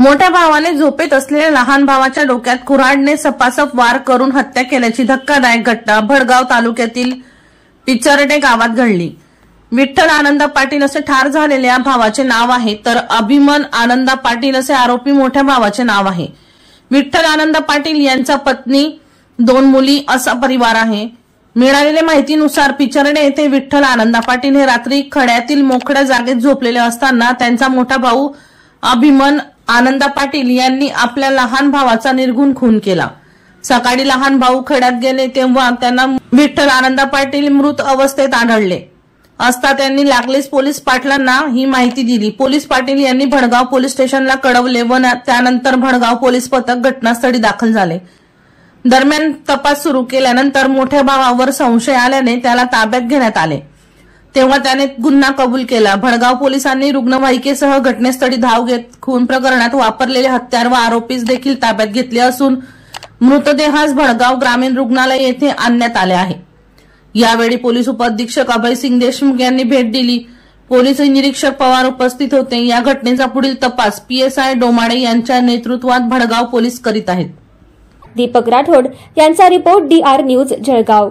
मोठ्या भावाने झोपेत असलेल्या लहान भावाच्या डोक्यात कुऱ्हाडने सपासप वार करून हत्या केल्याची धक्कादायक घटना भडगाव तालुक्यातील पिचर्डे गावात घडली। विठ्ठल आनंदा पाटील असे ठार झालेल्या भावाचे नाव आहे, तर अभिमन आनंदा पाटील असे आरोपी मोठ्या भावाचे नाव आहे। विठ्ठल आनंदा पाटील यांचा पत्नी 2 मुली असा परिवार आहे। मिळालेल्या माहितीनुसार पिचर्डे येथे विठ्ठल आनंदा पाटील हे रात्री खड्यातील मोकळ्या जागेत झोपलेले असताना त्यांचा मोठा भाऊ अभिमन आनंदा पाटील यांनी आपल्या लहान भावाचा निर्घृण खून केला। सकाळी लहान भाऊ खड्यात गेले तेव्हा त्यांना विठ्ठल आनंदा पाटील मृत अवस्थेत आढळले असता त्यांनी लागलीच पोलीस पाटलांना ही माहिती दिली। पोलीस पाटील यांनी भडगाव पोलीस स्टेशनला कळवले व त्यानंतर भडगाव पोलीस पथक घटनास्थळी दाखल झाले। दरम्यान तपास सुरू केल्यानंतर मोठ्या भावावर संशय आल्याने त्याला ताब्यात घेण्यात आले, तेव्हा त्याने गुन्हा कबूल केला। भडगाव पोलिसांनी रुग्णवाहिकेसह घटनास्थळी धाव घेत खून प्रकरणात वापरलेले हत्यार व आरोपीस देखील ताब्यात घेतले असून मृतदेहास भडगाव ग्रामीण रुग्णालय येथे आणण्यात आले आहे। यावेळी पोलीस उपअधीक्षक अभय सिंग देशमुख यांनी भेट दिली। पोलीस निरीक्षक पवार उपस्थित होते। या घटनेचा पुढील तपास PSI डोमाडे यांच्या नेतृत्वात भडगाव पोलीस करीत आहेत। दीपक राठोड यांचा रिपोर्ट DR न्यूज जळगाव।